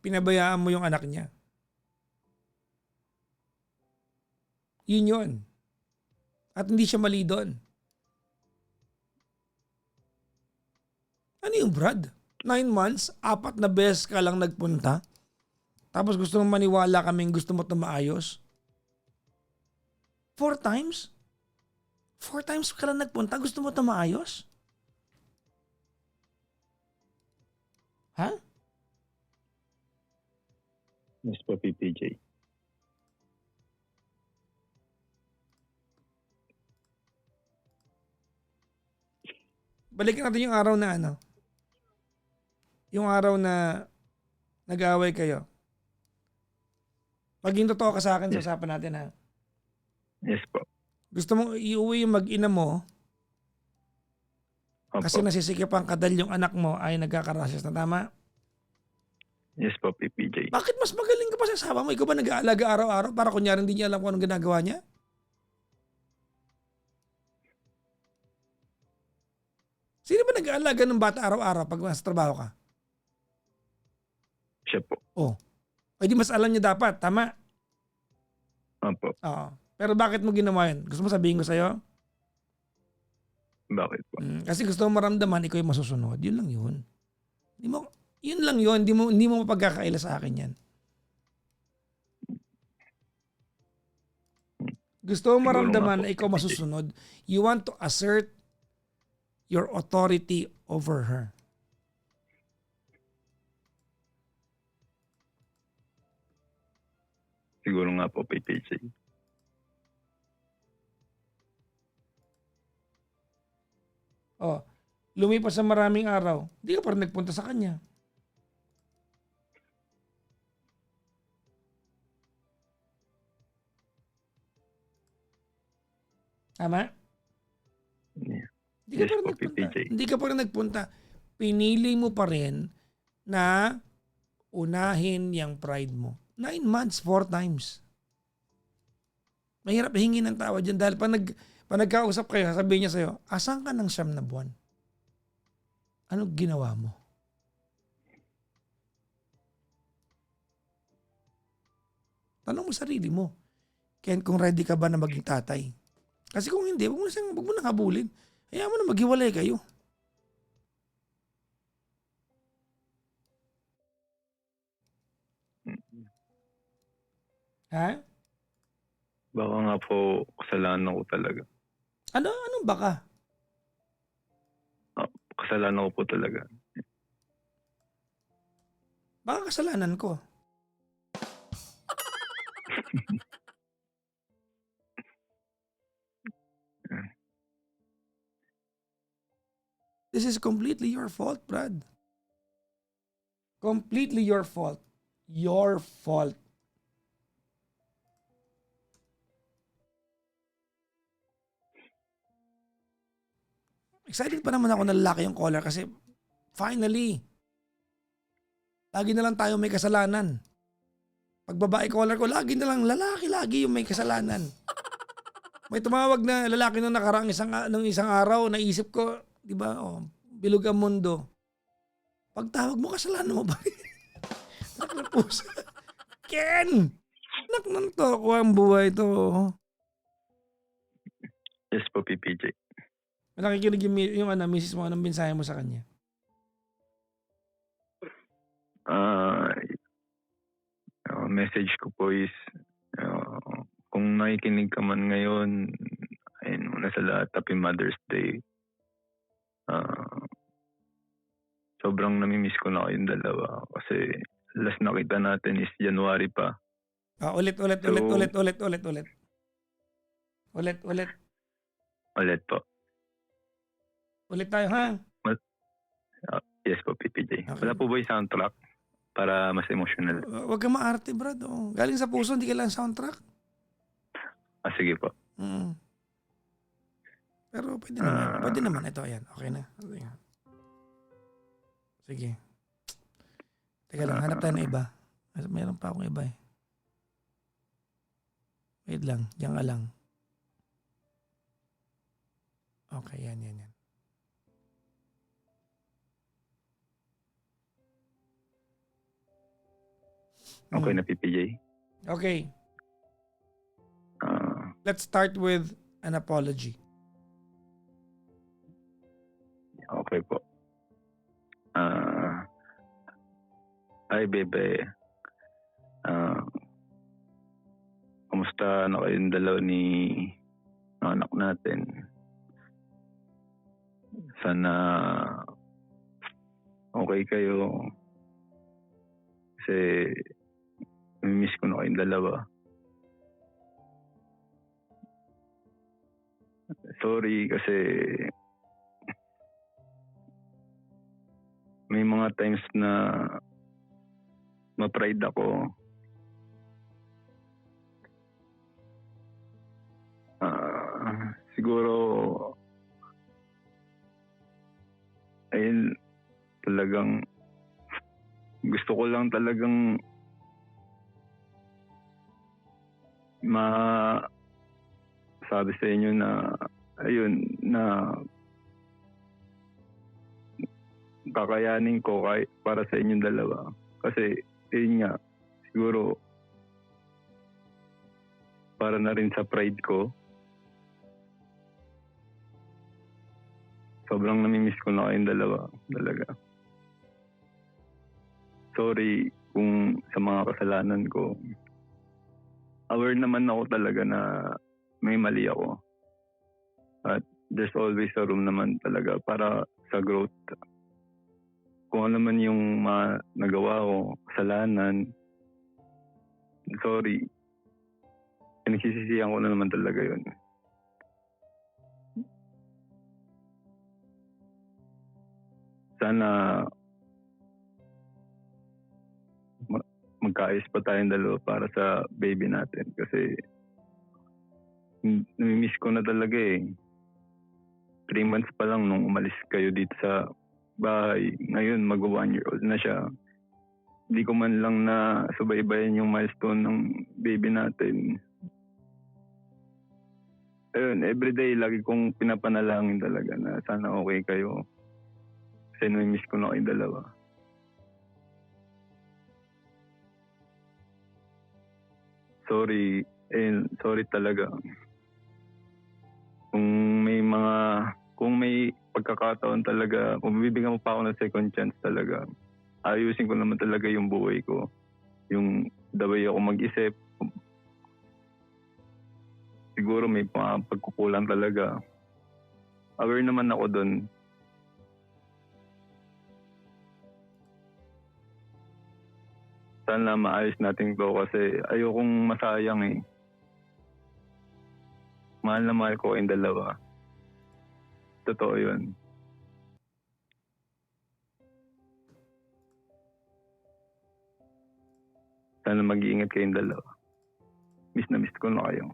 pinabayaan mo yung anak niya. Yun yun. At hindi siya mali doon. Ano yung Brad? 9 months, 4 na beses ka lang nagpunta. Tapos gusto mong maniwala kaming gusto mo ito maayos. 4 times? 4 times ka lang nagpunta, gusto mo ito maayos? Ha? Yes po, PPJ. Balikan natin yung araw na ano. Yung araw na nag-aaway kayo. Maging totoo ka sa akin, Yes. usapan natin ha. Yes po. Gusto mong iuwi yung mag-ina mo Opo. kasi nasisikipan ka dahil yung anak mo ay nagkakarasis na tama? Yes po, PPJ. Bakit mas magaling ka pa sa asawa mo? Ikaw ba nag-aalaga araw-araw para kunyari hindi niya alam kung anong ginagawa niya? Sino ba nag-aalaga ng bata araw-araw pag nasa trabaho ka? Siya po. Oh. O di mas alam niya dapat, tama? Opo. Oo. Pero bakit mo ginawa yun? Gusto mo sabihin ko sa'yo? Bakit po? Kasi gusto mo maramdaman, ikaw yung masusunod. Yun lang yun. Yun lang yun. Hindi mo mapagkakaila sa akin yan. Gusto mo Siguro maramdaman nga po, na ikaw PPJ. masusunod. You want to assert your authority over her. Siguro nga po, PPJ. Oh, lumipas sa maraming araw, hindi ka pa rin nagpunta sa kanya. Tama? Yeah. Hindi ka Yes pa rin po, nagpunta. PPJ. Hindi ka pa rin nagpunta. Pinili mo pa rin na unahin yung pride mo. 9 months, 4 times. Mahirap hingi ng tawad dyan dahil pag nagkausap kayo, sabihin niya sa'yo, asan ka ng 9 na buwan? Ano ginawa mo? Tanong mo sarili mo. Ken, kung ready ka ba na maging tatay? Kasi kung hindi, wag mo na habulin. Hayaan mo na maghiwalay kayo. Ha? Baka nga po kasalanan ko talaga. Anong baka? Kasalanan ko po talaga. Baka kasalanan ko. This is completely your fault, Brad. Completely your fault. Your fault. Excited pa naman ako na lalaki yung caller kasi finally, lagi na lang tayo may kasalanan. Pag babae caller ko, lagi na lang lalaki lagi yung may kasalanan. May tumawag na lalaki nung nakaraang nung isang araw, naisip ko, di ba, bilog ang mundo. Pagtawag mo, kasalanan mo ba? Nak na pusa. Ken! Nak ng toko ang buhay to. Yes po, PPJ. Nakikinig yung misis mo, anong mensahe mo sa kanya? Message ko po is, kung nakikinig ka man ngayon, ayun, una sa lahat, Happy Mother's Day. Sobrang namimiss ko na kayong dalawa kasi last nakita natin is January pa. Ulit So, ulit po. Ulit tayo, ha? Yes po, PPJ. Okay. Wala po ba yung soundtrack para mas emotional? Huwag ka maarte, brad. Galing sa puso, hindi kailangan soundtrack. Sige po. Pero pwede naman. Pwede naman. Ito, ayan. Okay na. Sige. Teka lang, hanap tayo ng iba. Meron pa akong iba eh. Wait lang, diyan ka lang. Okay, yan. Okay na, PPJ. Okay. Let's start with an apology. Okay po. Hi, bebe. Kamusta na kayong dalaw ni anak natin? Sana okay kayo. Kasi miss ko na kayong dalawa. Sorry kasi may mga times na ma-pride ako. Siguro ayun, talagang gusto ko lang talagang sabi sa inyo na ayun, na kakayanin ko para sa inyong dalawa. Kasi yun nga, siguro para na rin sa pride ko. Sobrang namimiss ko na kayong dalawa talaga. Sorry kung sa mga kasalanan ko. Aware naman ako talaga na may mali ako. At there's always a room naman talaga para sa growth. Kung ano man yung nagawa ko, kasalanan, sorry. Pinagsisisihan ko na naman talaga yun. Sana magkaayos pa tayong dalawa para sa baby natin kasi namimiss ko na talaga eh. 3 months pa lang nung umalis kayo dito sa bahay. Ngayon mag 1 year old na siya. Hindi ko man lang na subaybayan yung milestone ng baby natin. Ayun, everyday lagi kong pinapanalangin talaga na sana okay kayo. Kasi namimiss ko na kayong dalawa. Sorry, sorry talaga. Kung may pagkakataon talaga, kung bibigyan mo pa ako ng second chance talaga, ayusin ko naman talaga yung buhay ko. Yung the way ako mag-isip. Siguro may pagkukulang talaga. Aware naman ako doon. Sana maayos natin to kasi ayokong masayang eh. Mahal na mahal ko kayong dalawa. Totoo yun. Sana mag-iingat kayong dalawa. Miss na miss ko na kayo.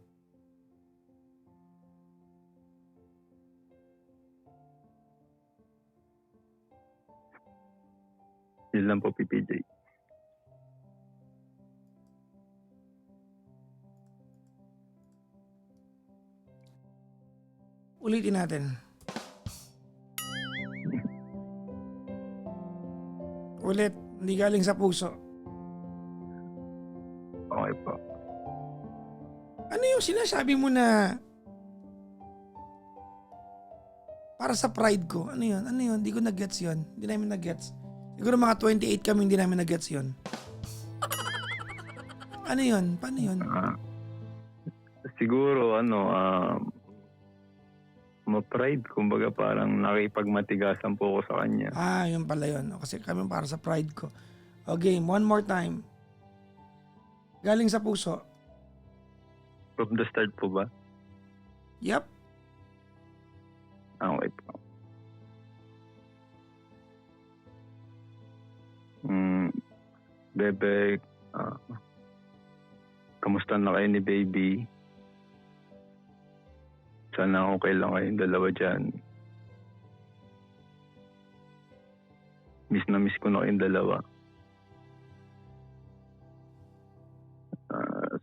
Yun lang po, PPJ. Ulitin natin. Ulit, hindi galing sa puso. Okay po. Ano yung sinasabi mo na para sa pride ko? Ano yun? Ano yun? Hindi ko na-gets yun. Hindi namin na-gets. Siguro mga 28 kami, hindi namin na-gets yun. Ano yun? Paano yun? Siguro, ma-pride. Kumbaga parang nakipagmatigasan po ako sa kanya. Yun pala yun. Kasi kami para sa pride ko. Okay, one more time. Galing sa puso. From the start po ba? Yep. Okay po. Bebe, kamusta na kayo ni baby? Sana okay lang kayong dalawa dyan. Miss na miss ko na kayong dalawa.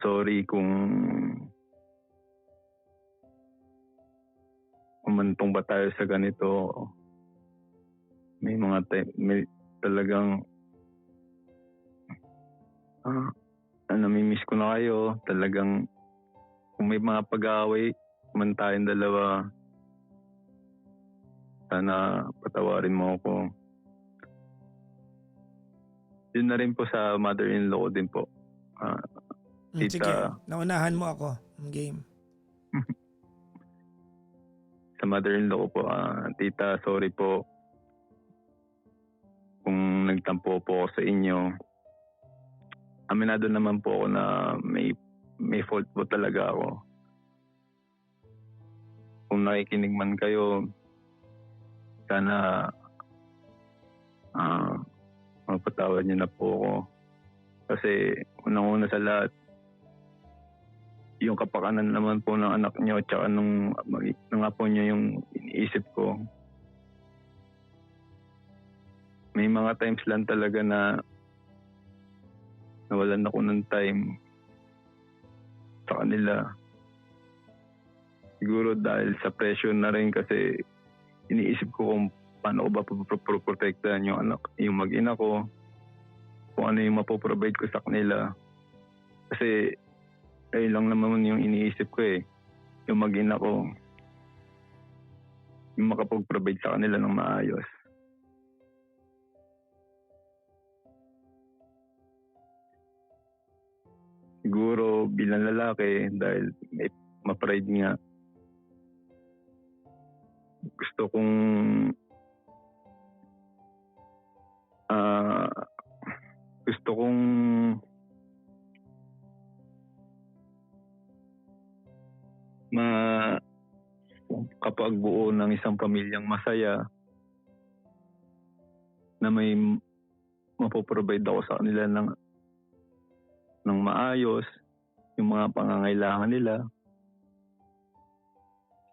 Sorry kung umantong ba tayo sa ganito. May mga may talagang namimiss ko na kayo. Talagang kung may mga pag-aaway man tayong dalawa, sana patawarin mo ako. Yun na rin po sa mother-in-law ko din po. Tita, Sige, naunahan mo ako. Game. sa mother-in-law ko po, tita, sorry po kung nagtampo po ako sa inyo. Aminado naman po ako na may fault po talaga ako. Kung nakikinig man kayo, sana mapatawad niyo na po ako. Kasi unang-una sa lahat, yung kapakanan naman po ng anak niyo at saka nung apo niyo yung iniisip ko. May mga times lang talaga na nawalan ako ng time sa kanila. Siguro dahil sa pressure na rin kasi iniisip ko kung paano ko ba protektahan yung mag-ina ko, kung ano yung mapoprovide ko sa kanila. Kasi ayun lang naman yung iniisip ko yung mag-ina ko, yung makapag-provide sa kanila ng maayos. Siguro bilang lalaki, dahil may ma-pride nga, gusto kong kapagbuo ng isang pamilyang masaya na may mapoprovide ako sa kanila ng maayos, yung mga pangangailangan nila.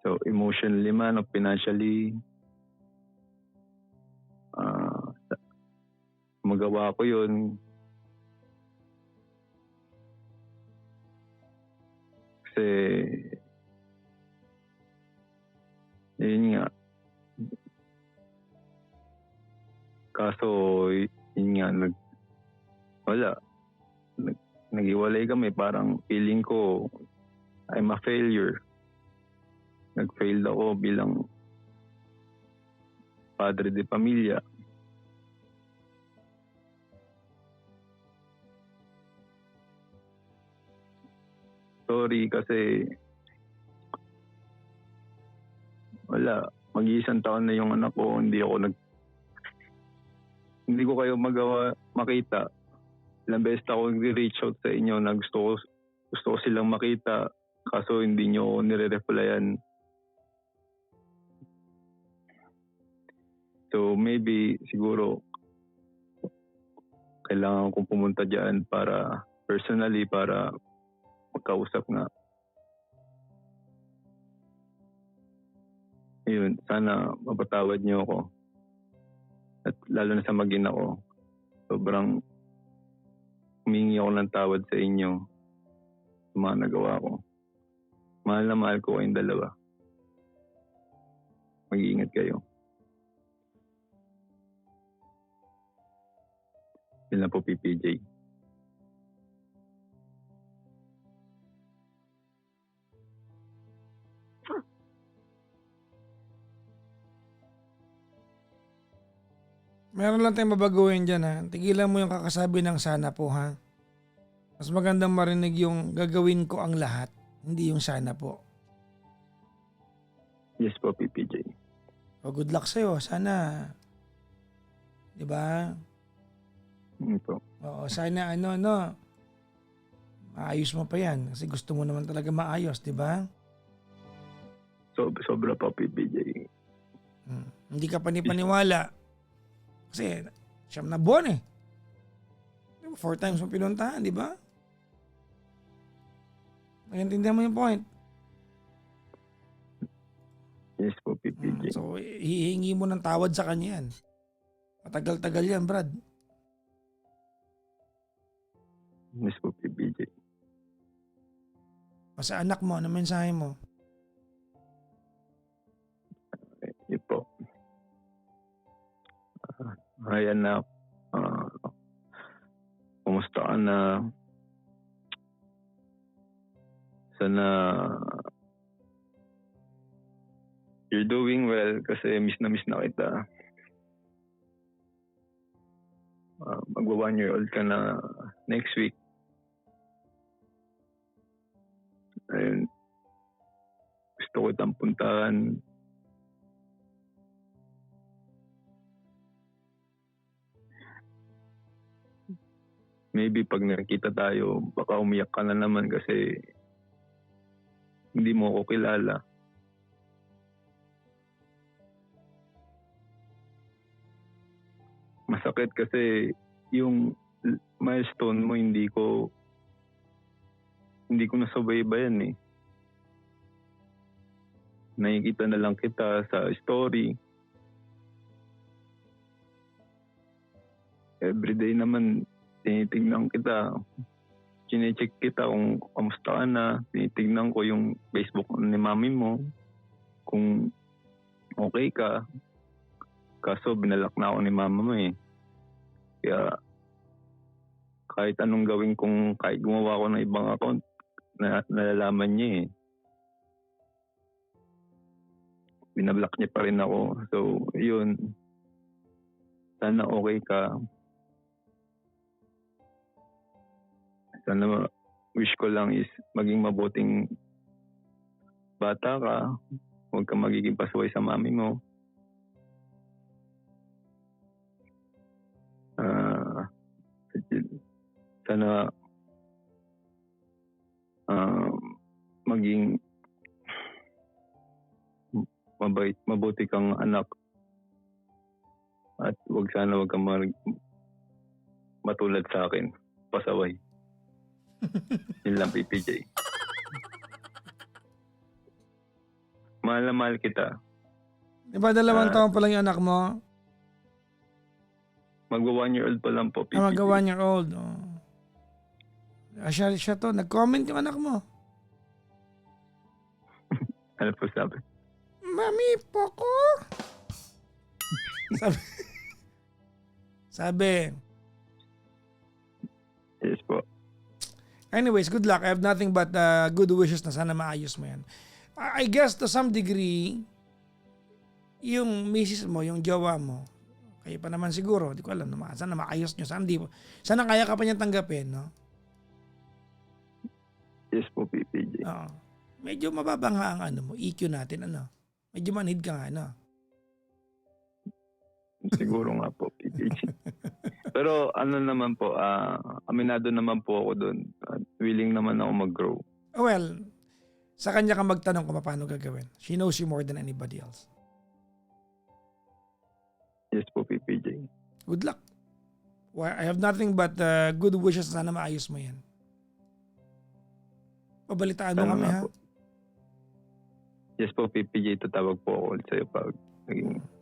So emotionally man o financially, magawa ko yun. Kasi yun nga. Kaso yun nga, nag-iwalay kami. Parang feeling ko I'm a failure. Nag-fail ako bilang padre de pamilya. Sorry kasi mag-iisang taon na yung anak ko, hindi ko kayo makita. Ilang beses ako nag-reach out sa inyo na gusto ko silang makita, kaso hindi nyo nire-replyan. So maybe siguro kailangan kong pumunta dyan para personally, para magkausap nga. Yun, sana mapatawad niyo ako. At lalo na sa mag-ina ko, sobrang humingi ako ng tawad sa inyo sa mga nagawa ko. Mahal na mahal ko kayong dalawa. Mag-iingat kayo. Yun lang po, PPJ. Meron lang tayong babaguhin dyan ha. Tigilan mo yung kakasabi ng sana po ha. Mas magandang marinig yung gagawin ko ang lahat, hindi yung sana po. Yes po, PPJ. O good luck sa'yo, sana. Di ba? Po. Oo, sana maayos mo pa yan. Kasi gusto mo naman talaga maayos, di ba? Sobra po, PPJ. Hindi ka panipaniwala. Kasi 9 na buwan eh. 4 times mo pinuntahan, di ba? Naiintindihan mo yung point. Yes po, PPJ. So, hihingi mo ng tawad sa kanya yan. Matagal-tagal yan, Brad. Yes po, PPJ. O sa anak mo, ano mensahe mo? Yun po. Hi, anak. Kumusta ka na? Sana you're doing well kasi miss na kita. Magwa 1 year old ka na next week. Ayun. Gusto ko itang puntahan. Maybe pag nakita tayo, baka umiyak ka na naman kasi hindi mo ako kilala. Masakit kasi yung milestone mo hindi ko nasubaybayan eh. Nakikita na lang kita sa story. Everyday naman tinitignan kita. Chinecheck kita kung kamusta ka na. Tinitignan ko yung Facebook ni mami mo. Kung okay ka. Kaso binalak na ako ni mama mo eh. Kaya kahit anong gawin kong, kahit gumawa ko ng ibang account, nalalaman niya eh. Binablock niya pa rin ako. So, yun. Sana okay ka. Sana wish ko lang is maging mabuting bata ka. Huwag kang magiging pasaway sa mami mo. Sana maging mabuti kang anak. At wag kang matulad sa akin. Pasaway. Yun lang, PPJ. Mahal na mahal kita. Di ba 2 taon pa lang yung anak mo? Magwa 1 year old pa lang po, PPJ. Magwa 1 year old. Oh. Siya to. Nag-comment yung anak mo. Ano po sabi? Mami, Poco. sabi. Yes po. Anyways, good luck. I have nothing but good wishes na sana maayos mo yan. I guess to some degree, yung misis mo, yung jowa mo, kayo pa naman siguro, di ko alam naman, sana maayos nyo, sana kaya ka pa niya tanggapin, no? Yes po, PPJ. Oo. Medyo mababa nga ang mo, EQ natin, Medyo manhid ka nga, Siguro nga po, PPJ. Pero naman po, aminado naman po ako doon. Willing naman ako mag-grow. Well, sa kanya ka magtanong kung paano gagawin. She knows you more than anybody else. Yes po, PPJ. Good luck. Well, I have nothing but good wishes, sana maayos mo yan. Pabalitaan mo kami, ha? Po. Yes po, PPJ. Tatawag po ako sa'yo pag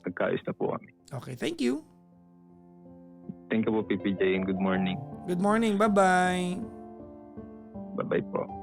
nagkaayos na po kami. Okay, thank you. Thank you po, PPJ, and good morning. Good morning. Bye-bye. Bye-bye po.